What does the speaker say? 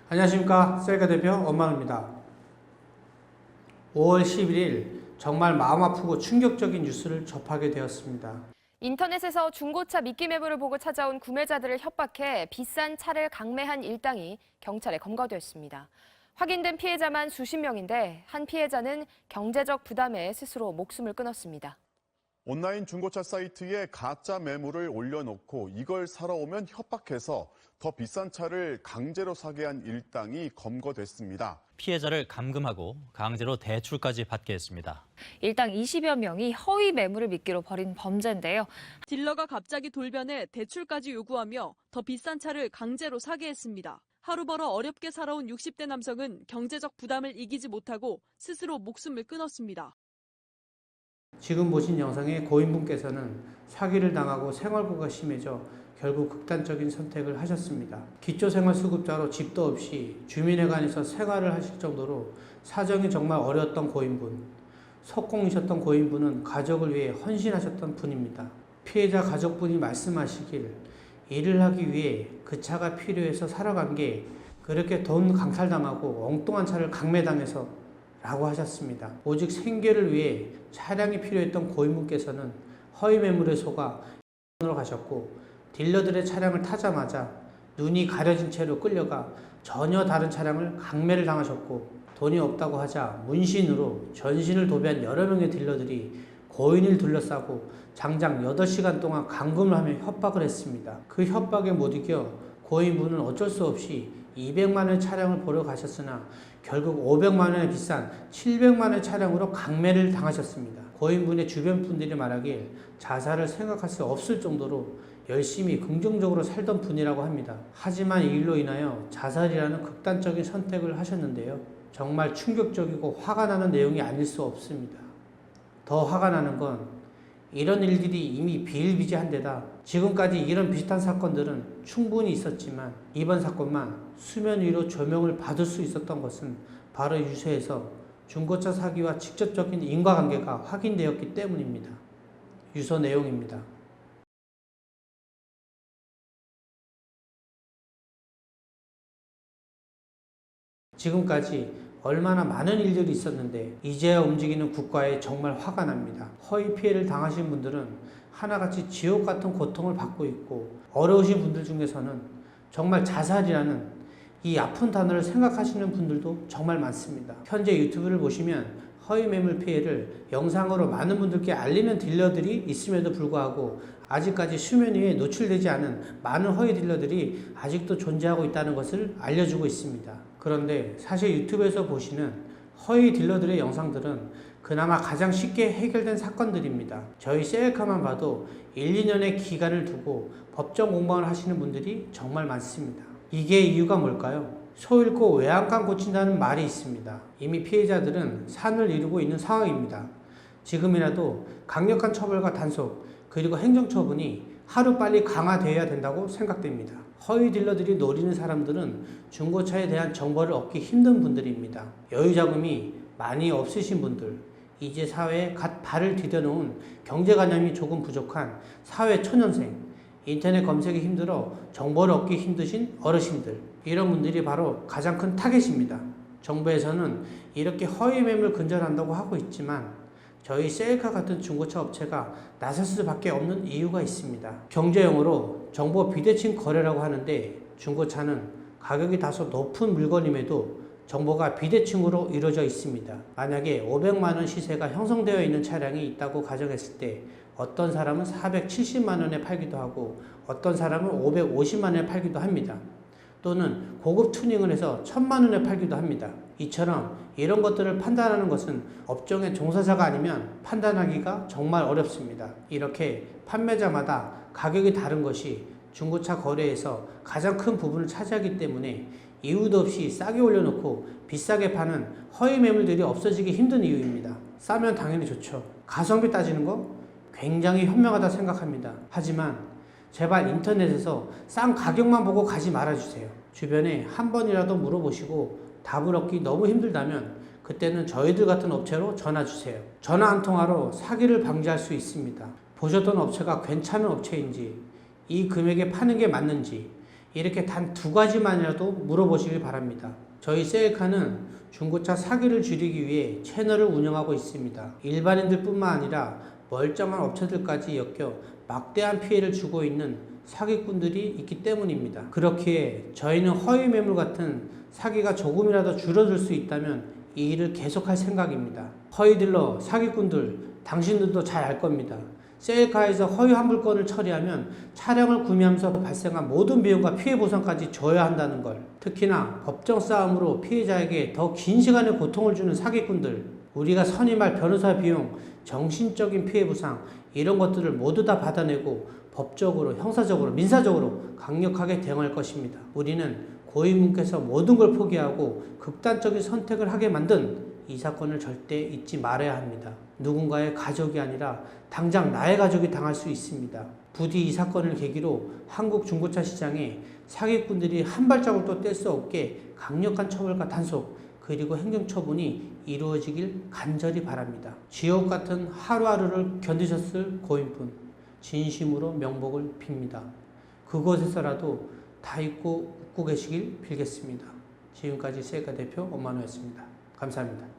안녕하십니까, 셀카 대표 엄마입니다. 5월 11일 정말 마음 아프고 충격적인 뉴스를 접하게 되었습니다. 인터넷에서 중고차 미끼 매물을 보고 찾아온 구매자들을 협박해 비싼 차를 강매한 일당이 경찰에 검거됐습니다. 확인된 피해자만 수십 명인데 한 피해자는 경제적 부담에 스스로 목숨을 끊었습니다. 온라인 중고차 사이트에 가짜 매물을 올려놓고 이걸 사러 오면 협박해서 더 비싼 차를 강제로 사게 한 일당이 검거됐습니다. 피해자를 감금하고 강제로 대출까지 받게 했습니다. 일당 20여 명이 허위 매물을 미끼로 벌인 범죄인데요. 딜러가 갑자기 돌변해 대출까지 요구하며 더 비싼 차를 강제로 사게 했습니다. 하루 벌어 어렵게 살아온 60대 남성은 경제적 부담을 이기지 못하고 스스로 목숨을 끊었습니다. 지금 보신 영상의 고인분께서는 사기를 당하고 생활고가 심해져 결국 극단적인 선택을 하셨습니다. 기초생활수급자로 집도 없이 주민회관에서 생활을 하실 정도로 사정이 정말 어려웠던 고인분, 석공이셨던 고인분은 가족을 위해 헌신하셨던 분입니다. 피해자 가족분이 말씀하시길 일을 하기 위해 그 차가 필요해서 사러 간 게 그렇게 돈 강탈당하고 엉뚱한 차를 강매당해서 라고 하셨습니다. 오직 생계를 위해 차량이 필요했던 고인분께서는 허위 매물에 속아 으로 가셨고 딜러들의 차량을 타자마자 눈이 가려진 채로 끌려가 전혀 다른 차량을 강매를 당하셨고 돈이 없다고 하자 문신으로 전신을 도배한 여러 명의 딜러들이 고인을 둘러싸고 장장 8시간 동안 감금을 하며 협박을 했습니다. 그 협박에 못 이겨 고인분은 어쩔 수 없이 200만 원의 차량을 보러 가셨으나 결국 500만 원에 비싼 700만 원의 차량으로 강매를 당하셨습니다. 고인분의 주변 분들이 말하길 자살을 생각할 수 없을 정도로 열심히 긍정적으로 살던 분이라고 합니다. 하지만 이 일로 인하여 자살이라는 극단적인 선택을 하셨는데요. 정말 충격적이고 화가 나는 내용이 아닐 수 없습니다. 더 화가 나는 건 이런 일들이 이미 비일비재한 데다 지금까지 이런 비슷한 사건들은 충분히 있었지만 이번 사건만 수면 위로 조명을 받을 수 있었던 것은 바로 유서에서 중고차 사기와 직접적인 인과관계가 확인되었기 때문입니다. 유서 내용입니다. 지금까지 얼마나 많은 일들이 있었는데 이제야 움직이는 국가에 정말 화가 납니다. 허위 피해를 당하신 분들은 하나같이 지옥 같은 고통을 받고 있고 어려우신 분들 중에서는 정말 자살이라는 이 아픈 단어를 생각하시는 분들도 정말 많습니다. 현재 유튜브를 보시면 허위 매물 피해를 영상으로 많은 분들께 알리는 딜러들이 있음에도 불구하고 아직까지 수면 위에 노출되지 않은 많은 허위 딜러들이 아직도 존재하고 있다는 것을 알려주고 있습니다. 그런데 사실 유튜브에서 보시는 허위 딜러들의 영상들은 그나마 가장 쉽게 해결된 사건들입니다. 저희 셀카만 봐도 1, 2년의 기간을 두고 법정 공방을 하시는 분들이 정말 많습니다. 이게 이유가 뭘까요? 소 잃고 외양간 고친다는 말이 있습니다. 이미 피해자들은 산을 이루고 있는 상황입니다. 지금이라도 강력한 처벌과 단속 그리고 행정처분이 하루빨리 강화되어야 된다고 생각됩니다. 허위 딜러들이 노리는 사람들은 중고차에 대한 정보를 얻기 힘든 분들입니다. 여유자금이 많이 없으신 분들, 이제 사회에 갓 발을 디뎌놓은 경제관념이 조금 부족한 사회초년생, 인터넷 검색이 힘들어 정보를 얻기 힘드신 어르신들, 이런 분들이 바로 가장 큰 타겟입니다. 정부에서는 이렇게 허위 매물 근절한다고 하고 있지만 저희 셀카 같은 중고차 업체가 나설 수밖에 없는 이유가 있습니다. 경제용어로 정보 비대칭 거래라고 하는데 중고차는 가격이 다소 높은 물건임에도 정보가 비대칭으로 이루어져 있습니다. 만약에 500만 원 시세가 형성되어 있는 차량이 있다고 가정했을 때 어떤 사람은 470만 원에 팔기도 하고 어떤 사람은 550만 원에 팔기도 합니다. 또는 고급 튜닝을 해서 1000만 원에 팔기도 합니다. 이처럼 이런 것들을 판단하는 것은 업종의 종사자가 아니면 판단하기가 정말 어렵습니다. 이렇게 판매자마다 가격이 다른 것이 중고차 거래에서 가장 큰 부분을 차지하기 때문에 이유도 없이 싸게 올려놓고 비싸게 파는 허위 매물들이 없어지기 힘든 이유입니다. 싸면 당연히 좋죠. 가성비 따지는 거 굉장히 현명하다 생각합니다. 하지만 제발 인터넷에서 싼 가격만 보고 가지 말아주세요. 주변에 한 번이라도 물어보시고 답을 얻기 너무 힘들다면 그때는 저희들 같은 업체로 전화주세요. 전화 한 통화로 사기를 방지할 수 있습니다. 보셨던 업체가 괜찮은 업체인지, 이 금액에 파는 게 맞는지, 이렇게 단 2가지만이라도 물어보시길 바랍니다. 저희 셀카는 중고차 사기를 줄이기 위해 채널을 운영하고 있습니다. 일반인들 뿐만 아니라 멀쩡한 업체들까지 엮여 막대한 피해를 주고 있는 사기꾼들이 있기 때문입니다. 그렇기에 저희는 허위 매물 같은 사기가 조금이라도 줄어들 수 있다면 이 일을 계속할 생각입니다. 허위딜러, 사기꾼들, 당신들도 잘 알 겁니다. 셀카에서 허위 환불건을 처리하면 차량을 구매하면서 발생한 모든 비용과 피해 보상까지 져야 한다는 걸. 특히나 법정 싸움으로 피해자에게 더 긴 시간의 고통을 주는 사기꾼들, 우리가 선임할 변호사 비용, 정신적인 피해 보상 이런 것들을 모두 다 받아내고 법적으로, 형사적으로, 민사적으로 강력하게 대응할 것입니다. 우리는 고인분께서 모든 걸 포기하고 극단적인 선택을 하게 만든 이 사건을 절대 잊지 말아야 합니다. 누군가의 가족이 아니라 당장 나의 가족이 당할 수 있습니다. 부디 이 사건을 계기로 한국 중고차 시장에 사기꾼들이 한 발자국도 뗄 수 없게 강력한 처벌과 단속 그리고 행정처분이 이루어지길 간절히 바랍니다. 지옥 같은 하루하루를 견디셨을 고인분 진심으로 명복을 빕니다. 그곳에서라도 다 잊고 웃고 계시길 빌겠습니다. 지금까지 셀카 대표 엄만호였습니다. 감사합니다.